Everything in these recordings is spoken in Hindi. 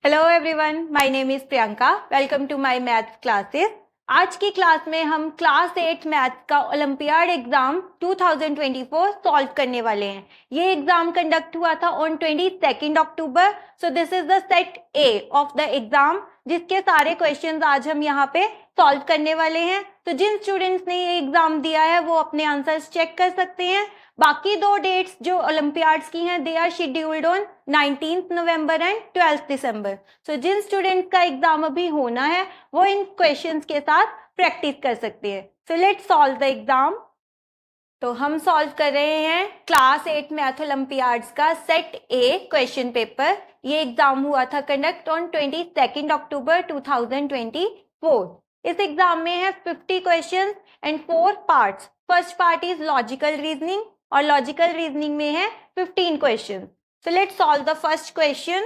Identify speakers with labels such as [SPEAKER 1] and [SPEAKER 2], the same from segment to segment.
[SPEAKER 1] Hello everyone, my name is Priyanka. Welcome to my maths classes. आज की क्लास में हम क्लास 8 मैथ्स का ओलंपियाड एग्जाम 2024 सॉल्व करने वाले हैं। ये एग्जाम कंडक्ट हुआ था on 22nd October. So this is the set A of the exam, जिसके सारे क्वेश्चंस आज हम यहाँ पे सॉल्व करने वाले हैं। तो जिन स्टूडेंट्स ने ये एग्जाम दिया है वो अपने आंसर्स चेक कर सकते हैं। बाकी दो डेट्स जो ओलंपियाड्स की हैं, they are scheduled on 19th November and 12th December. सो जिन स्टूडेंट्स का एग्जाम अभी होना है वो इन क्वेश्चंस के साथ प्रैक्टिस कर सकते हैं। So let's solve the exam. तो हम सॉल्व कर रहे हैं क्लास 8 मैथ ओलंपियाड्स का सेट ए क्वेश्चन पेपर। ये एग्जाम हुआ था कंडक्ट ऑन 22nd अक्टूबर 2024। इस एग्जाम में है 50 question and 4 parts. First part is logical reasoning और लॉजिकल रीजनिंग में है 15 question. So let's solve the first question.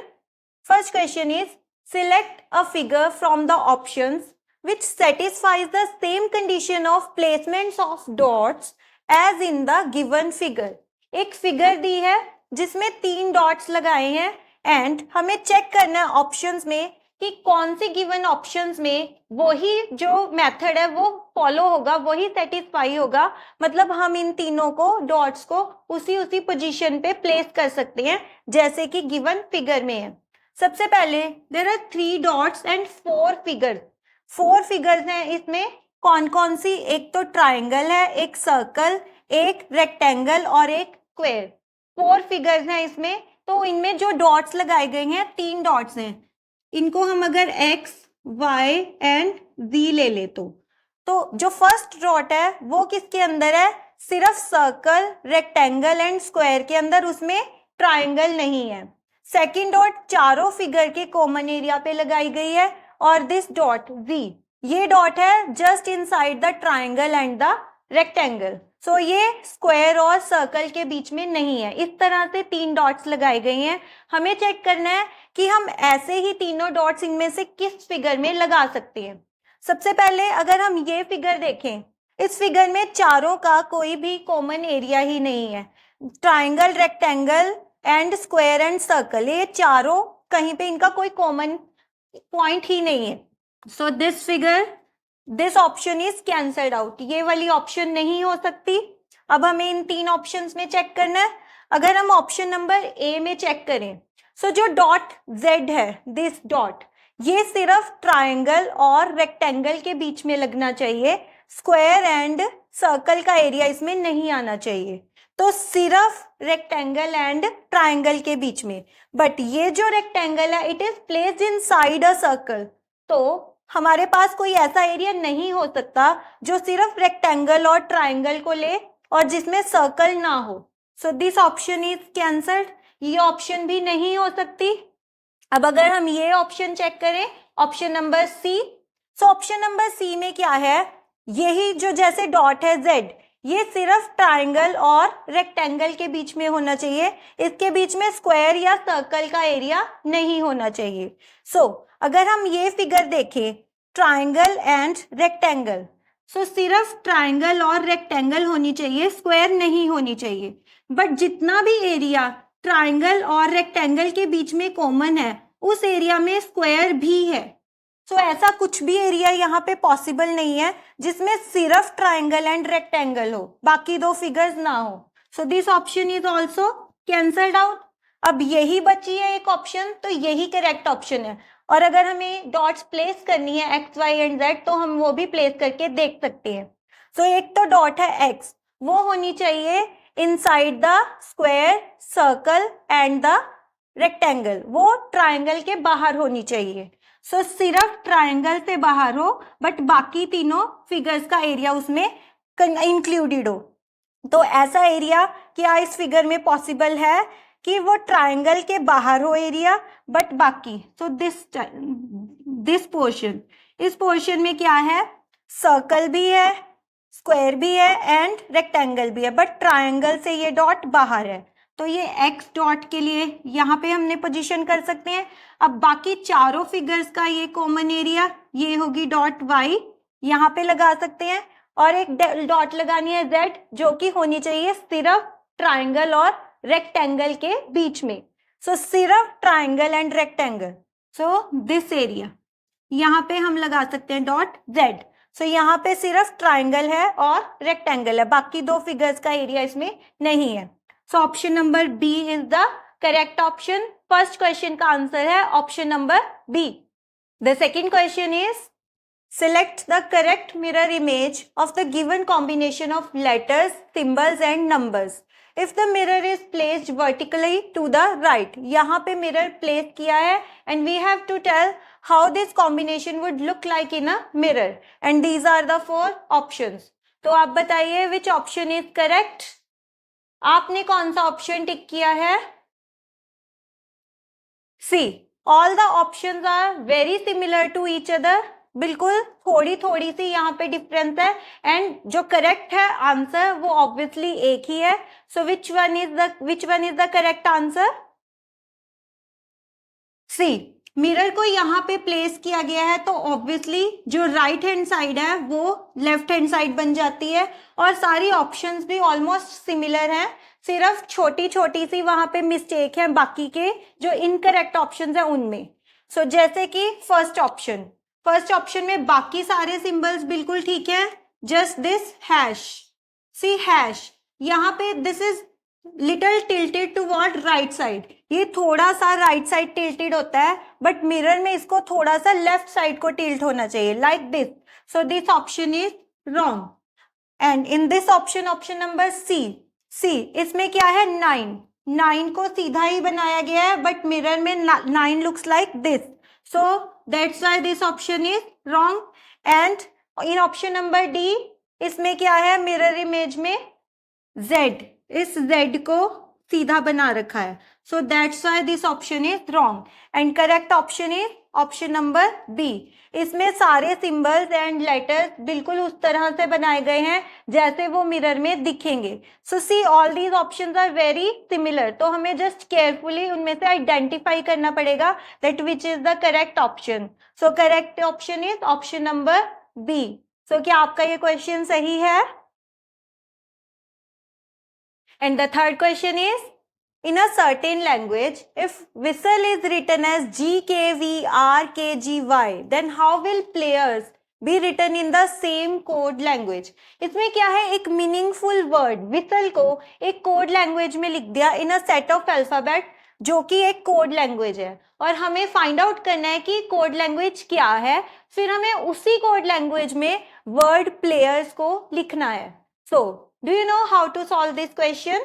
[SPEAKER 1] First question is, select a figure from the options which satisfies the same condition of placements of dots as in the given figure. एक फिगर दी है जिसमें 3 डॉट्स लगाए हैं एंड हमें चेक करना है ऑप्शंस में कि कौन सी गिवन ऑप्शंस में वही जो मेथड है वो फॉलो होगा, वही सेटिस्फाई होगा। मतलब हम इन तीनों को डॉट्स को उसी पोजीशन पे प्लेस कर सकते हैं जैसे कि गिवन फिगर में है। सबसे पहले there are 3 dots and 4 figures. 4 figures हैं इसमें। कौन कौन सी? एक तो ट्राइंगल है, एक सर्कल, एक रेक्टेंगल और एक स्क्वायर। 4 फिगर्स हैं इसमें। तो इनमें जो डॉट्स लगाए गए हैं 3 डॉट्स हैं। इनको हम अगर x, y एंड z ले ले तो जो फर्स्ट डॉट है वो किसके अंदर है? सिर्फ सर्कल, रेक्टेंगल एंड स्क्वायर के अंदर, उसमें ट्राइंगल नहीं है। सेकंड डॉट चारों फिगर के कॉमन एरिया पे लगाई गई है और दिस डॉट z, ये डॉट है just inside the triangle and the rectangle. So ये स्क्वायर और सर्कल के बीच में नहीं है। इस तरह से 3 डॉट्स लगाई गई हैं। हमें चेक करना है कि हम ऐसे ही तीनों डॉट्स इनमें से किस फिगर में लगा सकते हैं। सबसे पहले अगर हम ये फिगर देखें, इस फिगर में चारों का कोई भी कॉमन एरिया ही नहीं है। Triangle, rectangle and square and circle, ये चारों कहीं पे इनका कोई कॉमन पॉइंट ही नहीं है। So this figure, this option is cancelled out. ये वाली ऑप्शन नहीं हो सकती। अब हमें इन 3 ऑप्शंस में चेक करना है। अगर हम ऑप्शन नंबर ए में चेक करें, सो जो डॉट z है, दिस डॉट, ये सिर्फ ट्राइंगल और रेक्टेंगल के बीच में लगना चाहिए। स्क्वायर एंड सर्कल का एरिया इसमें नहीं आना चाहिए। तो सिर्फ रेक्टेंगल एंड ट्राइंगल के बीच में। बट ये जो रेक्टेंगल है it is placed inside a circle. तो हमारे पास कोई ऐसा एरिया नहीं हो सकता जो सिर्फ रेक्टेंगल और ट्राइंगल को ले और जिसमें सर्कल ना हो। So this option is cancelled. ये ऑप्शन भी नहीं हो सकती। अब अगर हम ये ऑप्शन चेक करें, option number C. So option number C में क्या है? यही जो जैसे डॉट है z, ये सिर्फ ट्राइंगल और रेक्टेंगल के बीच में होना चाहिए। इसके बीच में स्क्वायर या सर्कल का एरिया नहीं होना चाहिए। सो अगर हम ये फिगर देखें, ट्राइंगल एंड रेक्टेंगल, सो सिर्फ ट्राइंगल और रेक्टेंगल होनी चाहिए, स्क्वायर नहीं होनी चाहिए। बट जितना भी एरिया ट्राइंगल और रेक्टेंगल के बीच में कॉमन है उस एरिया में स्क्वायर भी है। सो ऐसा कुछ भी एरिया यहाँ पे पॉसिबल नहीं है जिसमें सिर्फ ट्राइंगल एंड रेक्टेंगल हो, बाकी 2 फिगर्स ना हो। So this option is also cancelled out. अब यही बची है एक ऑप्शन, तो यही करेक्ट ऑप्शन है। और अगर हमें डॉट्स प्लेस करनी है x, y एंड z, तो हम वो भी प्लेस करके देख सकते हैं। सो एक तो डॉट है x, वो होनी चाहिए inside the square, circle and the rectangle, वो ट्राइंगल के बाहर होनी चाहिए। सो सिर्फ ट्राइंगल से बाहर हो बट बाकी तीनों फिगर्स का एरिया उसमें इंक्लूडेड हो। तो ऐसा एरिया क्या इस फिगर में पॉसिबल है कि वो ट्राइंगल के बाहर हो एरिया, बट बाकी, सो दिस पोर्शन, इस पोर्शन में क्या है? सर्कल भी है, स्क्वायर भी है एंड रेक्टेंगल भी है, बट ट्राइंगल से ये डॉट बाहर है। तो ये x डॉट के लिए यहाँ पे हमने पोजीशन कर सकते हैं। अब बाकी चारों फिगर्स का ये कॉमन एरिया, ये होगी डॉट y, यहाँ पे लगा सकते हैं। और एक डॉट लगानी है z, जो कि होनी चाहिए सिर्फ ट्राइंगल और रेक्टेंगल के बीच में। सो सिर्फ triangle and rectangle. So this area, यहाँ पे हम लगा सकते हैं डॉट जेड। सो यहाँ पे सिर्फ ट्राइंगल है और रेक्टेंगल है, बाकी दो फिगर्स का एरिया इसमें नहीं है। So option number B is the correct option. First question का आंसर है option number B. The second question is select the correct mirror image of the given combination of letters, symbols and numbers. If the mirror is placed vertically to the right, यहाँ पे mirror place किया है and we have to tell how this combination would look like in a mirror and these are the four options. तो आप बताइए which option is correct? आपने कौन सा ऑप्शन टिक किया है? See, all the options are very similar to each other. बिल्कुल थोड़ी थोड़ी सी यहाँ पे डिफरेंस है एंड जो करेक्ट है आंसर वो ऑब्वियसली एक ही है। So which one is the correct answer? See, mirror को यहाँ पे प्लेस किया गया है तो ऑब्वियसली जो राइट हैंड साइड है वो लेफ्ट हैंड साइड बन जाती है और सारी ऑप्शंस भी ऑलमोस्ट सिमिलर हैं, सिर्फ छोटी छोटी सी वहां पे मिस्टेक है बाकी के जो इनकरेक्ट ऑप्शंस है उनमें। सो जैसे कि फर्स्ट ऑप्शन में बाकी सारे सिंबल्स बिल्कुल ठीक है, just this hash. C hash, यहाँ पे this is little tilted toward right side, ये थोड़ा सा राइट साइड टिल्टेड होता है बट मिरर में इसको थोड़ा सा लेफ्ट साइड को टिल्ट होना चाहिए like this. So this option is wrong and in this option number C, इसमें क्या है 9 को सीधा ही बनाया गया है बट मिरर में 9 looks like this, so that's why this option is wrong. And in option number D, इसमें क्या है मिरर इमेज में Z, इस Z को सीधा बना रखा है, so that's why this option is wrong and correct option is option number B. इसमें सारे सिंबल्स एंड लेटर्स बिल्कुल उस तरह से बनाए गए हैं जैसे वो मिरर में दिखेंगे। So see, all these options are very similar, तो हमें जस्ट केयरफुली उनमें से आइडेंटिफाई करना पड़ेगा that which is the correct option. So correct option is option number B. सो क्या आपका ये क्वेश्चन सही है? And the third question is, in a certain language, if whistle is written as GKVRKGY, then how will players be written in the same code language? इसमें क्या है, एक meaningful word whistle को एक कोड लैंग्वेज में लिख दिया in a set of alphabet जो कि एक कोड लैंग्वेज है और हमें फाइंड आउट करना है कि कोड लैंग्वेज क्या है, फिर हमें उसी कोड लैंग्वेज में वर्ड प्लेयर्स को लिखना है। So do you know how to solve this question?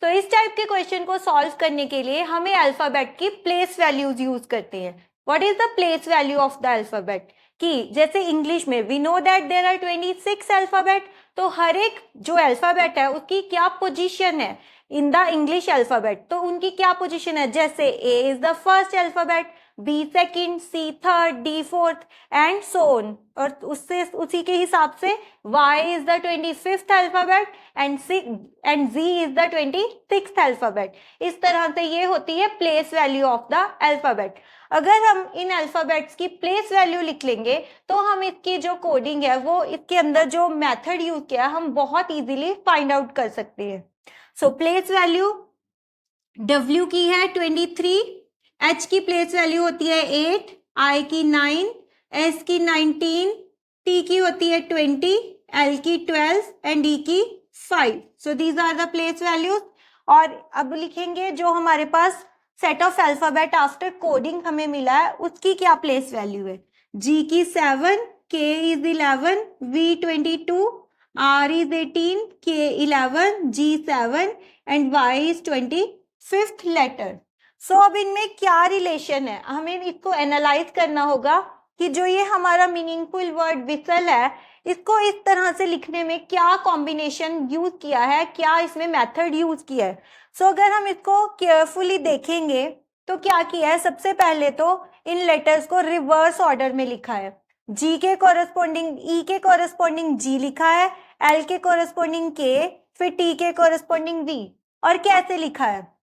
[SPEAKER 1] तो इस टाइप के क्वेश्चन को सॉल्व करने के लिए हमें अल्फाबेट की प्लेस वैल्यूज यूज करते हैं। What is the place value of the alphabet? कि जैसे इंग्लिश में we know that there are 26 alphabet, तो हर एक जो अल्फाबेट है उसकी क्या पोजीशन है इन द इंग्लिश अल्फाबेट, तो उनकी क्या पोजीशन है, जैसे A is the first alphabet, B second, C third, D fourth and so on, और उससे उसी के हिसाब से Y is the 25th alphabet and Z is the 26th alphabet. इस तरह से ये होती है place value of the alphabet. अगर हम इन अल्फाबेट्स की प्लेस वैल्यू लिख लेंगे तो हम इसकी जो कोडिंग है वो इसके अंदर जो मेथड यूज किया हम बहुत इजीली फाइंड आउट कर सकते हैं। सो प्लेस वैल्यू W की है 23, H की प्लेस वैल्यू होती है 8, I की 9, S की 19, T की होती है 20, L की 12 एंड E की 5। So these are the place values. और अब लिखेंगे जो हमारे पास set of alphabet after coding हमें मिला है उसकी क्या प्लेस वैल्यू है। G की 7, K is 11, V 22, R is 18, K 11, G 7 and Y is 25th letter। सो अब इनमें क्या रिलेशन है, हमें इसको एनालाइज करना होगा कि जो ये हमारा मीनिंगफुल वर्ड विसल है इसको इस तरह से लिखने में क्या कॉम्बिनेशन यूज किया है, क्या इसमें मेथड यूज किया है। सो अगर हम इसको केयरफुली देखेंगे तो क्या किया है, सबसे पहले तो इन लेटर्स को रिवर्स ऑर्डर में लिखा है। G के कोरस्पोंडिंग E के कोरस्पोंडिंग G लिखा है, L के कोरस्पोंडिंग K, फिर T के कोरस्पोंडिंग V। और कैसे लिखा है,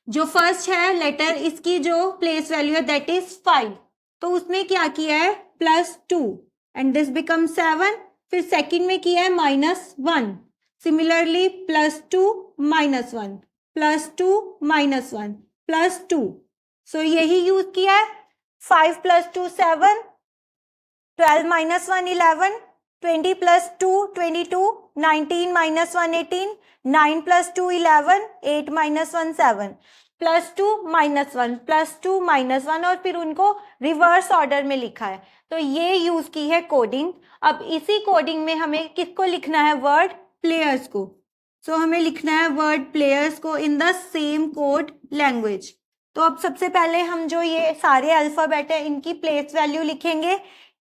[SPEAKER 1] जो फर्स्ट है लेटर इसकी जो प्लेस वैल्यू है दैट इज 5, तो उसमें क्या किया है +2 एंड दिस बिकम 7, फिर सेकंड में किया है -1, सिमिलरली +2 -1 +2 -1 +2। सो यही यूज किया है। 5 plus 2 7, 12 minus 1 11, 20 plus 2 22, 19 minus 1 18, 9 plus 2 11, 8 minus 1 7, plus 2 minus 1 plus 2 minus 1 और फिर उनको रिवर्स ऑर्डर में लिखा है। तो ये यूज की है कोडिंग। अब इसी कोडिंग में हमें किसको लिखना है, वर्ड प्लेयर्स को। सो हमें लिखना है वर्ड प्लेयर्स को in the same code language. तो अब सबसे पहले हम जो ये सारे अल्फाबेट है इनकी प्लेस वैल्यू लिखेंगे।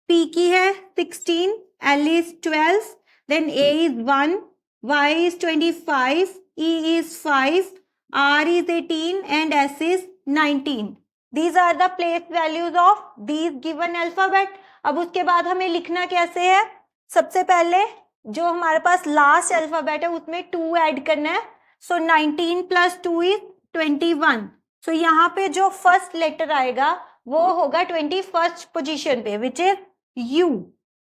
[SPEAKER 1] P की है 16, L is 12, then A is 1, Y is 25, E is 5, R is 18 and S is 19. These are the place values of these given alphabet. अब उसके बाद हमें लिखना कैसे है, सबसे पहले जो हमारे पास लास्ट अल्फाबेट है उसमें 2 ऐड करना है। सो 19 प्लस 2 इज 21। सो यहाँ पे जो फर्स्ट लेटर आएगा वो होगा 21st पोजीशन पे, विच इज U।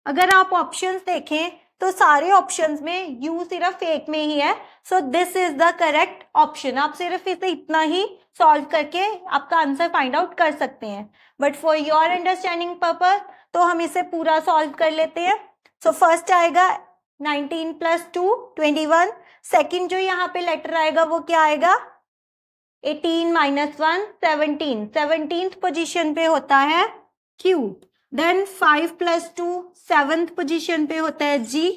[SPEAKER 1] अगर आप ऑप्शंस देखें तो सारे ऑप्शंस में U सिर्फ एक में ही है। सो this is the correct option. आप सिर्फ इसे इतना ही सॉल्व करके आपका आंसर फाइंड आउट कर सकते हैं, but for your understanding purpose तो हम इसे पूरा सॉल्व कर लेते हैं। सो फर्स्ट आएगा 19 प्लस 2 21। सेकेंड जो यहाँ पे लेटर आएगा वो क्या आएगा, 18 माइनस 1 17। 17th पोजीशन पे होता है Q। Then 5 plus 2 7th position पे होता है G।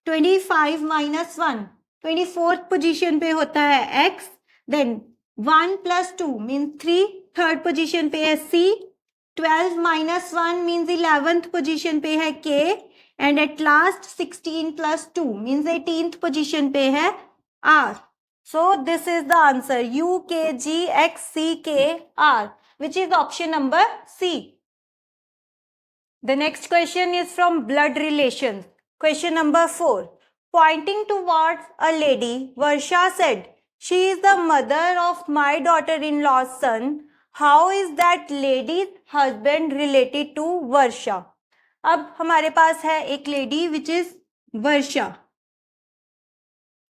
[SPEAKER 1] 25 माइनस 1 24th पोजीशन पे होता है X। Then 1 plus 2 means 3 third position पे है C। 12 minus 1 means 11th position पे है K। And at last 16 plus 2 means 18th position पे है R। So this is the answer, U, K, G, X, C, K, R, which is option number C. The next question is from blood relations. Question number 4. Pointing towards a lady, Varsha said, "She is the mother of my daughter-in-law's son. How is that lady's husband related to Varsha?" अब हमारे पास है एक lady which is Varsha.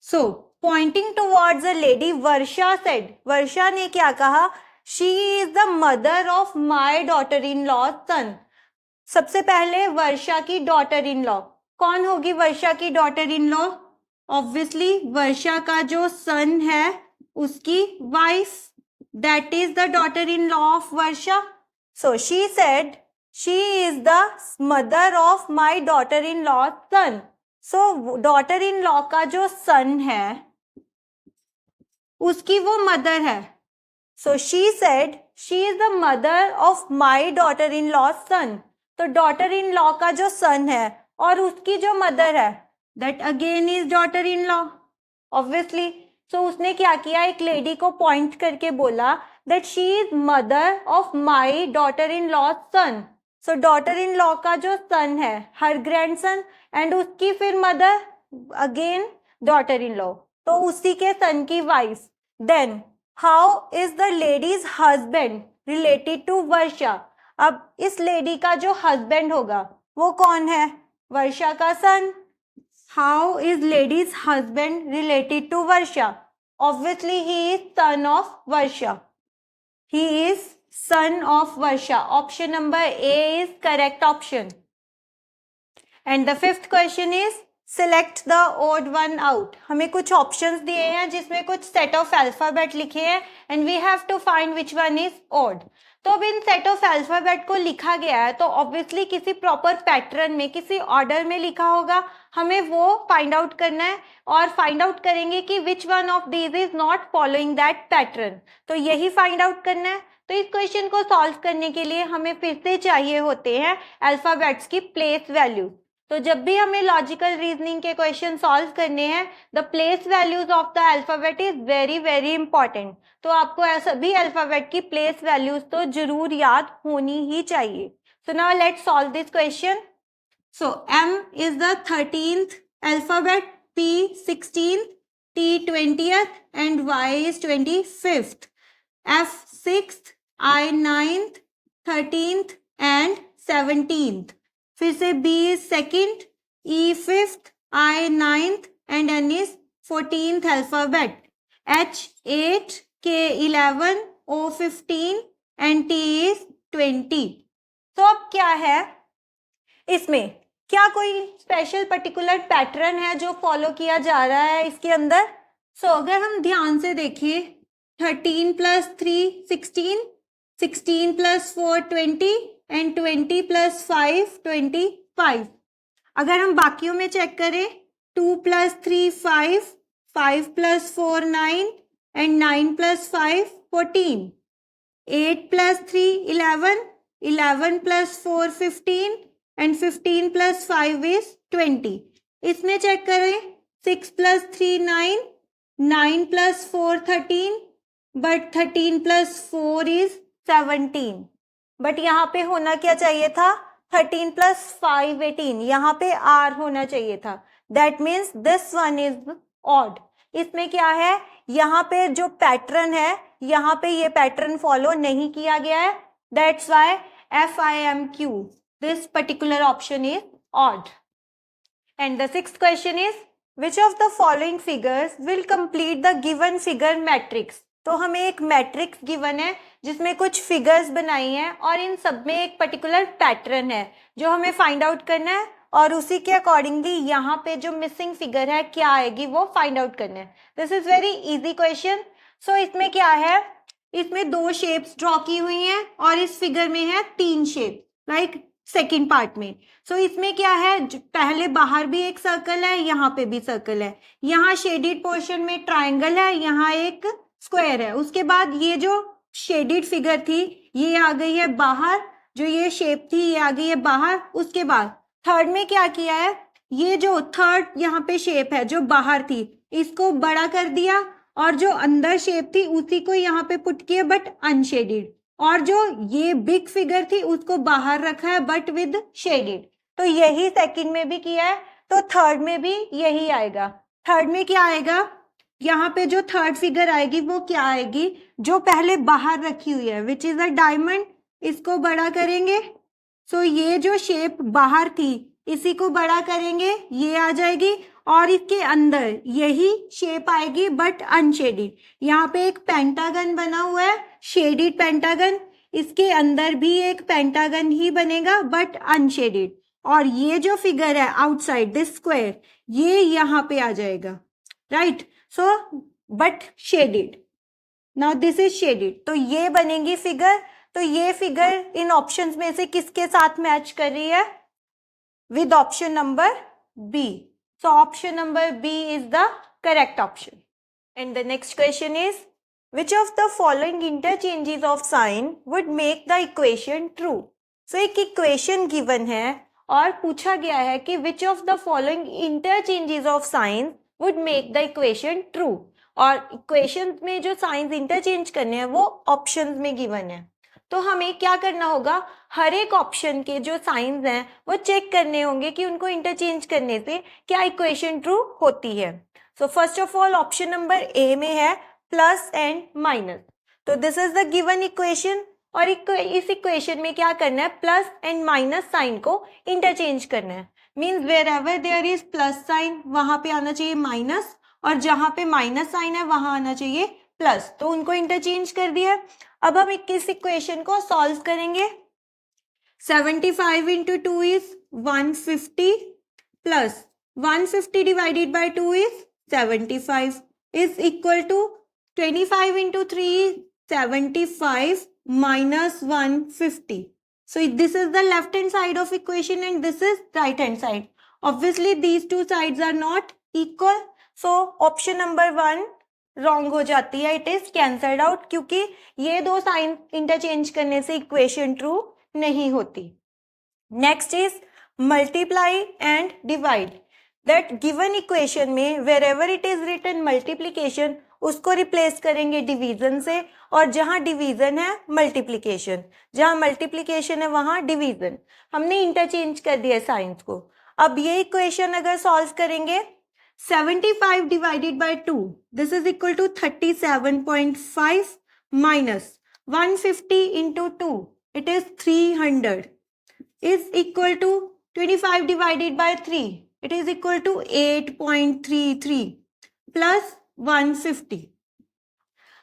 [SPEAKER 1] So pointing towards a lady, Varsha said, Varsha ने क्या कहा, she is the mother of my daughter in law son. सबसे पहले वर्षा की डॉटर इन लॉ, कौन होगी वर्षा की daughter in law, obviously Varsha का जो सन है उसकी wife, that is the daughter in law of Varsha. So she said she is the mother of my daughter in law son. So daughter in law का जो सन है उसकी वो मदर है। So she said she is the mother of my daughter in law son. तो डॉटर इन लॉ का जो सन है और उसकी जो मदर है that again is daughter in law, obviously. So उसने क्या किया, एक लेडी को पॉइंट करके बोला that she is mother of my daughter in law son. So daughter in law का जो सन है हर ग्रैंडसन, एंड उसकी फिर mother again daughter in law, तो उसी के सन की wife. Then how is the lady's husband related to Varsha. अब इस लेडी का जो हस्बैंड होगा वो कौन है, वर्षा का son. How is lady's husband related to Varsha, obviously he is son of Varsha, he is son of Varsha. Option number A is correct option. And the fifth question is select the odd one out. हमें कुछ options दिए हैं जिसमें कुछ set of alphabet लिखे हैं and we have to find which one is odd. तो अब इन set of alphabet को लिखा गया है तो obviously किसी proper pattern में, किसी order में लिखा होगा, हमें वो find out करना है और find out करेंगे कि which one of these is not following that pattern. तो यही find out करना है। तो इस क्वेश्चन को सॉल्व करने के लिए हमें फिर से चाहिए होते हैं अल्फाबेट्स की प्लेस वैल्यू। तो जब भी हमें लॉजिकल रीजनिंग के क्वेश्चन सॉल्व करने हैं, the place values of the alphabet is very very important. तो आपको सभी अल्फाबेट की प्लेस वैल्यूज तो जरूर याद होनी ही चाहिए। So now let's solve this question. So M is the 13th alphabet, P 16th, T 20th and Y is 25th, F 6th, I 9th, 13th and 17th. फिर से B is 2nd, E 5th, I 9th and N is 14th alphabet. H 8, K 11, O 15 and T is 20। तो अब क्या है इसमें, क्या कोई स्पेशल पर्टिकुलर पैटर्न है जो फॉलो किया जा रहा है इसके अंदर? सो अगर हम ध्यान से देखिए, 13 + 3 16, 16 + 4 20 एंड 20 + 5 25। अगर हम बाकियों में चेक करें, 2 + 3 5, 5 + 4 9 एंड 9 + 5 14, 8 + 3 11, 11 + 4 15 एंड 15 + 5 is 20। इसमें चेक करें, 6 + 3 9, 9 + 4 13, बट 13 + 4 is 17। बट यहाँ पे होना क्या चाहिए था, 13 + 5 18, यहाँ पे R होना चाहिए था। That means this one is odd. इसमें क्या है, यहाँ पे जो पैटर्न है, यहाँ पे ये पैटर्न फॉलो नहीं किया गया है। That's why FIMQ, this particular option is odd. And the sixth question is, which of the following figures will complete the given figure matrix? तो हमें एक मैट्रिक्स गिवन है जिसमें कुछ फिगर्स बनाई हैं और इन सब में एक पर्टिकुलर पैटर्न है जो हमें फाइंड आउट करना है, और उसी के अकॉर्डिंगली यहाँ पे जो मिसिंग फिगर है क्या आएगी वो फाइंड आउट करना है। This is very easy question. So इसमें क्या है, इसमें 2 शेप्स ड्रॉ की हुई हैं और इस फिगर में है 3 शेप, लाइक सेकेंड पार्ट में। सो इसमें क्या है, पहले बाहर भी एक सर्कल है, यहाँ पे भी सर्कल है, यहाँ शेडेड पोर्शन में ट्राइंगल है, यहाँ एक स्क्वायर है। उसके बाद ये जो शेडेड फिगर थी ये आ गई है बाहर, जो ये शेप थी ये आ गई है बाहर। उसके बाद थर्ड में क्या किया है, ये जो थर्ड यहाँ पे शेप है जो बाहर थी इसको बड़ा कर दिया, और जो अंदर शेप थी उसी को यहाँ पे पुट किया बट अनशेडेड, और जो ये बिग फिगर थी उसको बाहर रखा है बट विद शेडेड। तो यही सेकंड में भी किया है, तो थर्ड में भी यही आएगा। थर्ड में क्या आएगा, यहाँ पे जो थर्ड फिगर आएगी वो क्या आएगी, जो पहले बाहर रखी हुई है विच इज अ डायमंड, इसको बड़ा करेंगे। सो ये जो शेप बाहर थी इसी को बड़ा करेंगे, ये आ जाएगी, और इसके अंदर यही शेप आएगी बट अनशेडेड। यहाँ पे एक पेंटागन बना हुआ है, शेडेड पेंटागन, इसके अंदर भी एक पेंटागन ही बनेगा बट अनशेडेड, और ये जो फिगर है आउटसाइड दिस स्क्वायर ये यहाँ पे आ जाएगा, right. So but shaded, now this is shaded, तो ये बनेगी फिगर। तो ये फिगर इन ऑप्शंस में से किसके साथ मैच कर रही है, with option number B. So option number B is the correct option. And the next question is, which of the following interchanges of sign would make the equation true? So एक equation given है और पूछा गया है कि which of the following interchanges of sign would make the equation true? और equations में जो signs interchange करने हैं वो options में given है। तो हमें क्या करना होगा, हर एक ऑप्शन के जो साइंस हैं वो चेक करने होंगे कि उनको इंटरचेंज करने से क्या इक्वेशन ट्रू होती है। So first of all option number A में है प्लस एंड माइनस, तो this is the given equation, और इस इक्वेशन में क्या करना है, प्लस एंड माइनस साइन को इंटरचेंज करना है। Means wherever there is plus sign वहां पे आना चाहिए माइनस, और जहां पे माइनस साइन है वहां आना चाहिए प्लस, तो उनको इंटरचेंज कर दिया। अब हम इस इक्वेशन को सॉल्व करेंगे। 75 into 2 is 150 plus 150 divided by 2 is 75 is equal to 25 into 3 is 75 minus 150. So this is the left hand side of equation and this is right hand side. Obviously these two sides are not equal. So option number 1 wrong हो जाती है, इट इज कैंसल्ड आउट, क्योंकि ये दो साइन इंटरचेंज करने से इक्वेशन ट्रू नहीं होती। Next is multiply and divide. That given equation में wherever it is written multiplication उसको रिप्लेस करेंगे डिवीजन से, और जहां डिवीजन है मल्टीप्लीकेशन, जहां मल्टीप्लीकेशन है वहां डिवीजन, हमने इंटरचेंज कर दिया साइंस को। अब ये इक्वेशन अगर सॉल्व करेंगे, 75 divided by 2, this is equal to 37.5 minus 150 into 2, it is 300, is equal to 25 divided by 3, it is equal to 8.33 plus 150.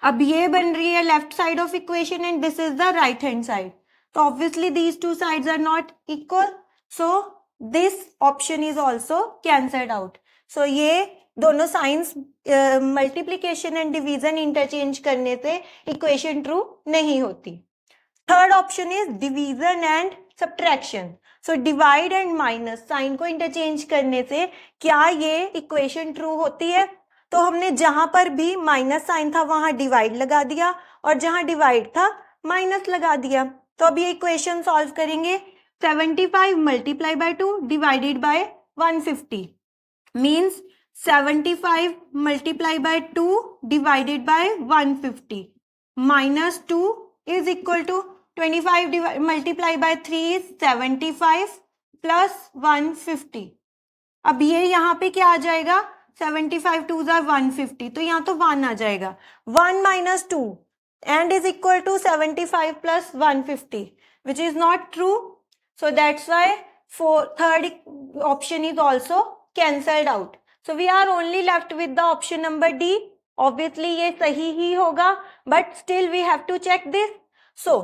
[SPEAKER 1] अब ये बन रही है left side of equation and this is the right hand side. So obviously these two sides are not equal. So this option is also cancelled out. So ये दोनों signs multiplication and division interchange करने से इक्वेशन ट्रू नहीं होती. Third option is division and subtraction. So divide and minus sign को इंटरचेंज करने से क्या ये इक्वेशन ट्रू होती है? तो हमने जहां पर भी माइनस साइन था वहां डिवाइड लगा दिया और जहां डिवाइड था माइनस लगा दिया. तो अब ये इक्वेशन सॉल्व करेंगे. 75 multiply by 2 divided by 150 means 75 multiply by 2 divided by 150 minus 2 is equal to 25 multiply by 3 is 75 plus 150. अब ये यहाँ पे क्या आ जाएगा? 75 2s are 150. तो यहाँ तो 1 आ जाएगा. 1 minus 2 and is equal to 75 plus 150, which is not true. So that's why third option is also cancelled out. So we are only left with the option number D. Obviously ये सही ही होगा, but still we have to check this. So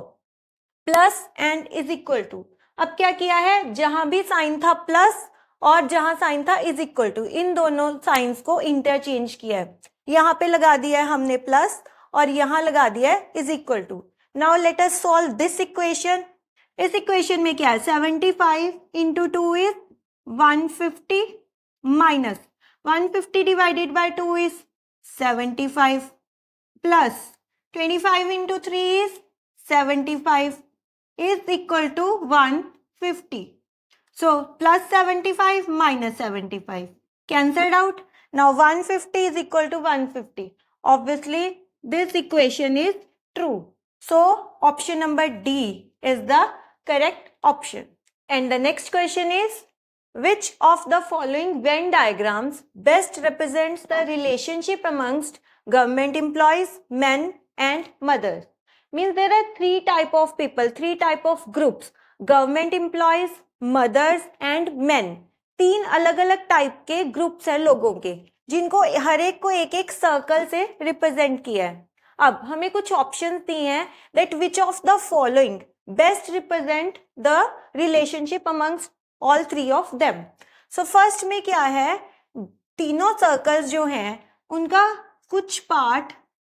[SPEAKER 1] plus and is equal to. अब क्या किया है? जहां भी साइन था प्लस और जहां साइन था इज इक्वल टू, इन दोनों साइंस को इंटरचेंज किया है. यहाँ पे लगा दिया है हमने प्लस और यहाँ लगा दिया है is equal to. Now let us solve this equation. इस इक्वेशन में क्या है? 75 into 2 is 150 minus 150 divided by 2 is 75 plus 25 into 3 is 75 is equal to 150. So plus 75 minus 75 cancelled out. Now 150 is equal to 150. Obviously this equation is true. So option number D is the correct option. And the next question is, which of the following Venn diagrams best represents the relationship amongst government employees, men and mothers? Means there are three type of people, three type of groups: government employees, mothers and men. तीन अलग अलग टाइप के ग्रुप्स हैं लोगों के, जिनको हर एक को एक एक सर्कल से रिप्रेजेंट किया है. अब हमें कुछ ऑप्शंस दिए हैं that which of the following best represent the relationship amongst all three of them. So first में क्या है? तीनों सर्कल्स जो हैं उनका कुछ पार्ट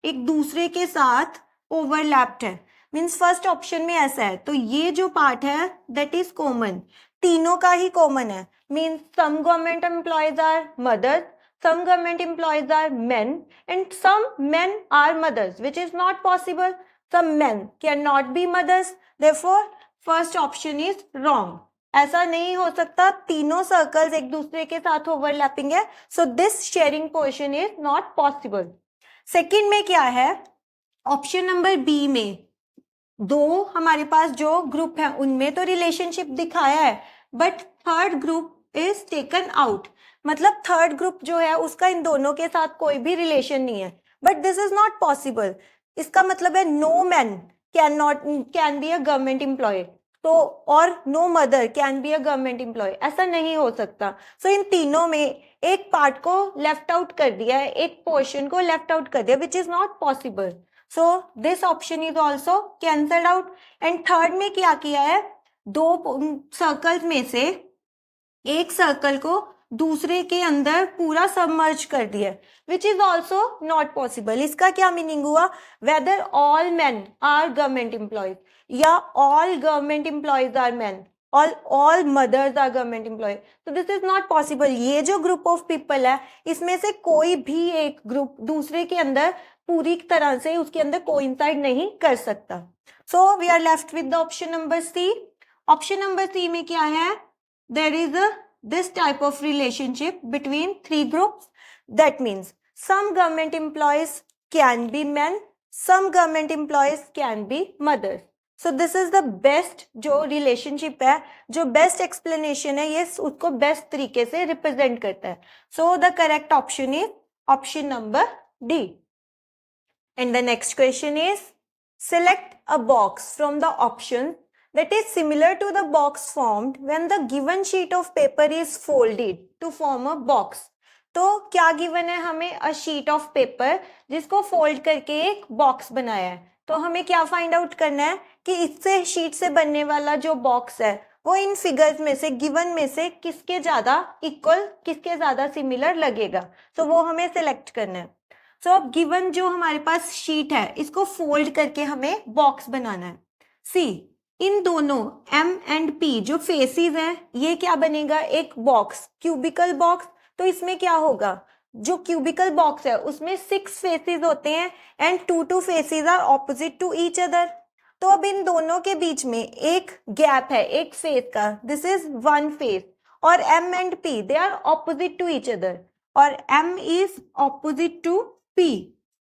[SPEAKER 1] एक दूसरे के साथ ओवरलैप्ड है. मीन्स फर्स्ट ऑप्शन में ऐसा है. तो ये जो पार्ट है दैट इज कॉमन, तीनों का ही कॉमन है. Means some government employees are mothers, some government employees are men and some men are mothers, which is not possible. Some men cannot be mothers, therefore first option is wrong. ऐसा नहीं हो सकता, तीनों सर्कल्स एक दूसरे के साथ ओवरलैपिंग है. So this sharing portion is not possible. Second में क्या है? ऑप्शन नंबर बी में दो हमारे पास जो ग्रुप है उनमें तो रिलेशनशिप दिखाया है, but third group is taken out. मतलब थर्ड ग्रुप जो है उसका इन दोनों के साथ कोई भी रिलेशन नहीं है. But this is not possible. इसका मतलब है no man can be a government employee, तो और no mother can be a government employee. ऐसा नहीं हो सकता. सो इन तीनों में एक पार्ट को लेफ्ट आउट कर दिया है, एक पोर्शन को लेफ्ट आउट कर दिया, which is not possible. So this option is also cancelled out. And third में क्या किया है? दो सर्कल्स में से एक सर्कल को दूसरे के अंदर पूरा सबमर्ज कर दिया, which is also not possible. इसका क्या मीनिंग हुआ? Whether all man are government employees या all government employees are man, all mothers are government employee. तो दिस इज नॉट पॉसिबल. ये जो ग्रुप ऑफ पीपल है इसमें से कोई भी एक ग्रुप दूसरे के अंदर पूरी तरह से उसके अंदर कोइंसाइड नहीं कर सकता. So we are left with the option number C. Option number C में क्या है? There is this type of relationship between three groups. That means some government employees can be men, some government employees can be mothers. So this is the best जो relationship है, जो best explanation है, ये उसको best तरीके से represent करता है. So the correct option is option number D. And the next question is, select a box from the options that is similar to the box formed when the given sheet of paper is folded to form a box. तो क्या given है हमें? a sheet of paper जिसको fold करके एक box बनाया है. तो हमें क्या फाइंड आउट करना है कि इससे शीट से बनने वाला जो बॉक्स है वो इन फिगर्स में से गिवन में से किसके ज्यादा इक्वल, किसके ज्यादा सिमिलर लगेगा, तो वो हमें सिलेक्ट करना है। सो अब गिवन जो हमारे पास शीट है इसको फोल्ड करके हमें बॉक्स बनाना है। सी, इन दोनों M एंड P जो फेसेस हैं ये क्या बनेगा, एक बॉक्स, क्यूबिकल बॉक्स। तो इसमें क्या होगा, जो क्यूबिकल बॉक्स है उसमें 6 फेसेस होते हैं and 2 faces are opposite to each other. तो अब इन दोनों के बीच में एक गैप है एक फेस का, दिस इज वन फेस, और M and P they are opposite to each other, और M is opposite to P।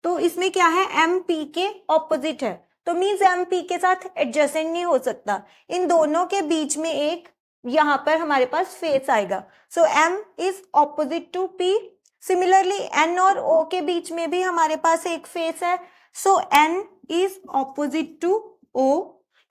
[SPEAKER 1] तो इसमें क्या है, M P के ऑपोजिट है, तो मीन्स M P के साथ एडजेसेंट नहीं हो सकता। इन दोनों के बीच में एक यहाँ पर हमारे पास फेस आएगा, so M is opposite to P। Similarly N और O के बीच में भी हमारे पास एक फेस है, सो N is opposite to O,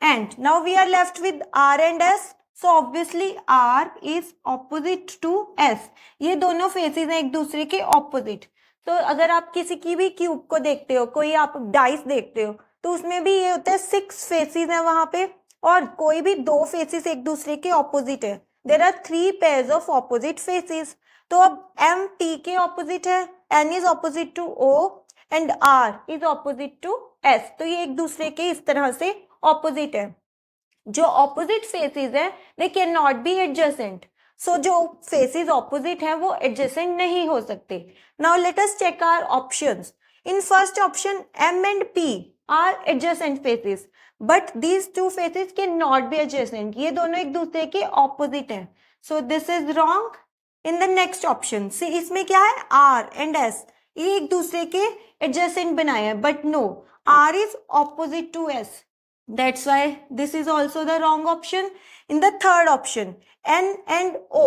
[SPEAKER 1] and now we are left with R and S, so obviously R is opposite to S। ये दोनों फेसेस हैं एक दूसरे के ऑपोजिट। तो अगर आप किसी की भी क्यूब को देखते हो, कोई आप डाइस देखते हो, तो उसमें भी ये होता है 6 फेसेस हैं वहां पे, और कोई भी 2 फेसेस एक दूसरे के ऑपोजिट है, there are 3 pairs of opposite faces. तो अब M P के ऑपोजिट है, N is opposite to O and R is opposite to S, तो ये एक दूसरे के इस तरह से ऑपोजिट है। जो ऑपोजिट फेसेस है they can not be adjacent, so जो फेसेस ऑपोजिट है वो एडजेसेंट नहीं हो सकते। Now let us check our options. In first option M and P are adjacent faces, but these 2 faces can not be adjacent, ये दोनों एक दूसरे के ऑपोजिट हैं, so this is wrong. In the next option see, इसमें क्या है, R एंड S ये एक दूसरे के एडजेसेंट बनाए हैं, but no, R is opposite to S, that's why this is also the wrong option. In the third option N and O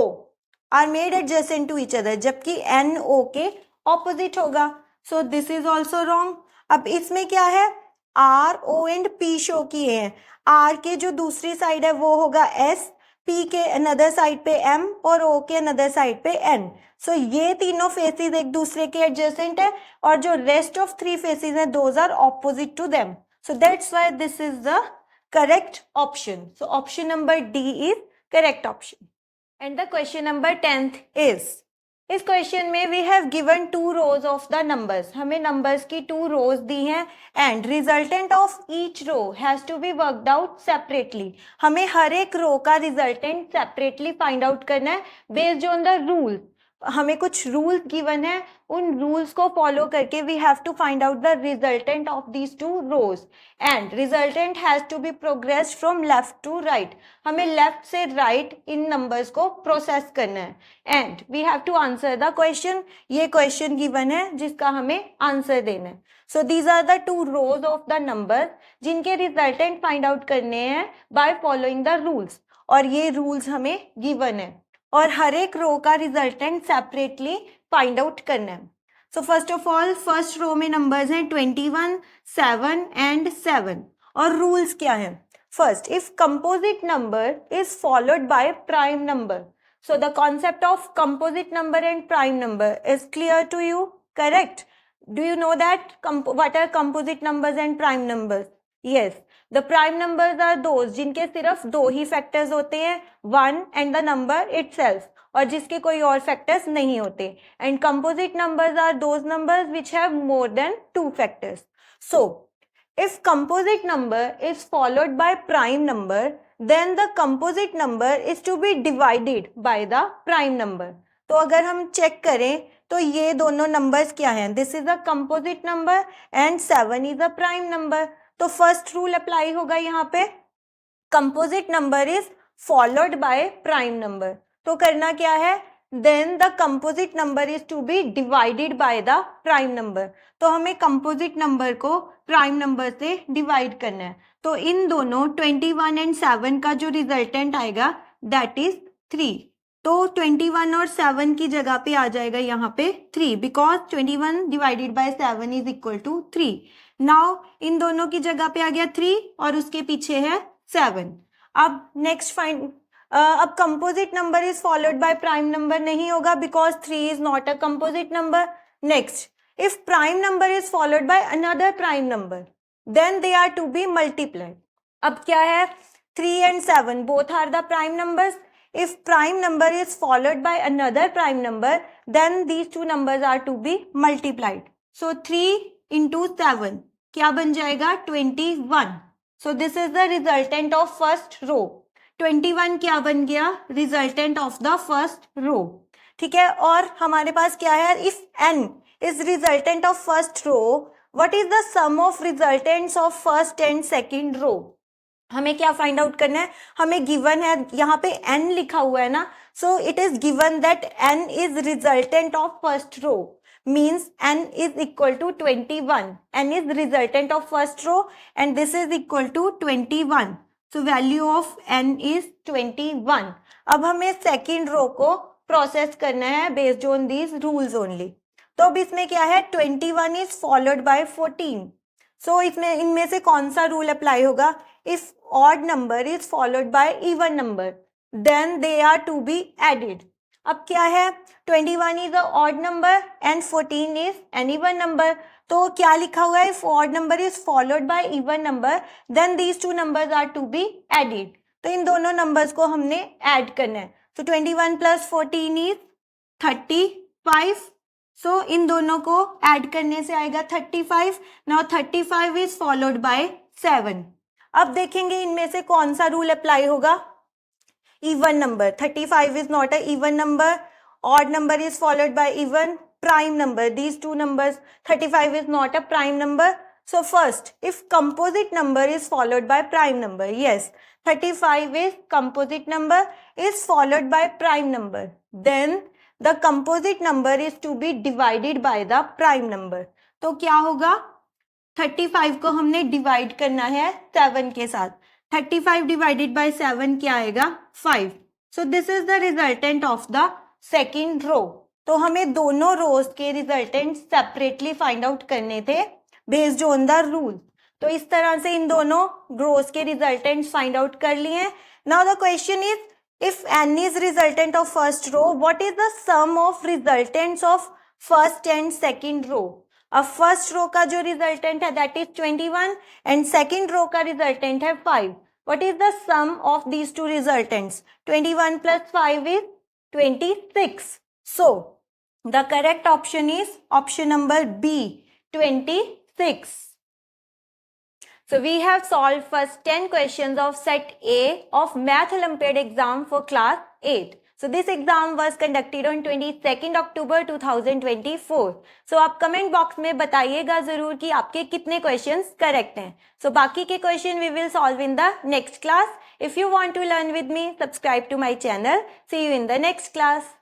[SPEAKER 1] are made adjacent to each other, जबकि N O के opposite होगा, so this is also wrong. अब इसमें क्या है, R O and P show किए हैं, R के जो दूसरी साइड है वो होगा S, P के अनदर साइड पे M और O के अनदर साइड पे N। सो ये तीनों फेसेस एक दूसरे के एडजेसेंट है, और जो रेस्ट ऑफ 3 फेसेस हैं those are opposite to them, so that's why this is the correct option. So option number D is correct option. And the question number 10th is, इस क्वेश्चन में we have given 2 rows of the numbers, हमें नंबर्स की 2 रोज दी हैं, and resultant of each row has to be worked out separately. हमें हर एक रो का रिजल्टेंट सेपरेटली फाइंड आउट करना है बेस्ड ऑन द रूल। हमें कुछ रूल्स गिवन है, उन रूल्स को फॉलो करके we have to find out the resultant of these 2 rows, and resultant has to be progressed from left to right. हमें लेफ्ट से राइट इन नंबर्स को प्रोसेस करना है, and we have to answer the question. ये क्वेश्चन गिवन है जिसका हमें आंसर देना है। So these are the 2 rows of the number जिनके रिजल्टेंट फाइंड आउट करने हैं बाय फॉलोइंग द रूल्स, और ये रूल्स हमें गिवन है, और हर एक रो का रिजल्टेंट सेपरेटली फाइंड आउट करना है। So first of all first row में नंबर्स हैं 21, 7 एंड 7, और रूल्स क्या हैं। First, if composite number is followed by prime number, so the concept of composite number and prime number is clear to you, correct? Do you know that what are composite numbers and prime numbers? Yes, the prime numbers are those जिनके सिर्फ 2 ही फैक्टर्स होते हैं, 1 एंड द नंबर इटसेल्फ, और जिसके कोई और फैक्टर्स नहीं होते, and composite numbers are those numbers which have more than 2 factors. So if composite number is followed by prime number, then the composite number is to be divided by the prime number। तो अगर हम चेक करें तो ये दोनों नंबर्स क्या हैं, this is a composite number and 7 is a prime number. तो फर्स्ट रूल अप्लाई होगा यहाँ पे, composite number is followed by prime number. तो करना क्या है, then the composite number is to be divided by the prime number. तो हमें कंपोजिट नंबर को प्राइम नंबर से डिवाइड करना है। तो इन दोनों 21 एंड 7 का जो रिजल्टेंट आएगा दैट इज 3। तो 21 और 7 की जगह पे आ जाएगा यहाँ पे 3, because 21 divided by 7 is equal to 3। Now इन दोनों की जगह पे आ गया 3 और उसके पीछे है 7। अब नेक्स्ट फाइंड, अब composite number is followed by prime number नहीं होगा because 3 is not a composite number. Next, if prime number is followed by another prime number, then they are to be multiplied. अब क्या है, 3 and 7 both are the prime numbers. If prime number is followed by another prime number, then these two numbers are to be multiplied. So 3 into 7 क्या बन जाएगा, 21. So this is the resultant of first row. 21 क्या बन गया, resultant of the first row. ठीक है, और हमारे पास क्या है, if n is resultant of first row, what is the sum of resultants of first and second row? हमें क्या फाइंड आउट करना है, हमें गिवन है यहाँ पे n लिखा हुआ है ना, so it is given that n is resultant of first row, means n is equal to 21. n is resultant of first row and this is equal to 21. So value of n is 21. अब हमें सेकेंड रो को प्रोसेस करना है based on these rules only. तो अब इसमें क्या है, 21 इज फॉलोड बाय 14. सो इसमें इनमें से कौन सा रूल अप्लाई होगा, if odd number is followed by even number then they are to be added. अब क्या है, 21 is a odd number and 14 is an even number. तो क्या लिखा हुआ है, if odd number is followed by even number then these two numbers are to be added. तो इन दोनों नंबर्स को हमने ऐड करना है. तो 21 प्लस 14 इज 35. सो इन दोनों को ऐड करने से आएगा 35. Now 35 is followed bye 7. अब देखेंगे इनमें से कौन सा रूल अप्लाई होगा, even number. 35 is not a even number. Odd number is followed by even. Prime number, these two numbers. 35 is not a prime number. So first, if composite number is followed by prime number, yes, 35 is composite number is followed by prime number, then the composite number is to be divided by the prime number. तो क्या होगा, 35 को हमने डिवाइड करना है 7 के साथ. 35 डिवाइडेड बाय 7 क्या आएगा, 5. So this is the resultant of the second row. तो हमें दोनों रोज के रिजल्टेंट सेपरेटली फाइंड आउट करने थे बेस्ड ऑन द रूल. तो इस तरह से इन दोनों रोज के रिजल्टेंट फाइंड आउट कर लिए. Now the question is, if n is resultant of first row, what is the sum of resultants of first and second row? अब फर्स्ट रो का जो रिजल्टेंट है that is 21 and second row का रिजल्टेंट है 5. What is the sum of these two resultants, 21 plus 5 is 26. So the correct option is option number B, 26. So we have solved first 10 questions of set A of Math Olympiad exam for class 8. So this exam was conducted on 22nd October 2024. So आप कमेंट बॉक्स में बताइएगा जरूर कि आपके कितने क्वेश्चंस करेक्ट हैं. So बाकी के question we will solve in the next class. If you want to learn with me, subscribe to my channel. See you in the next class.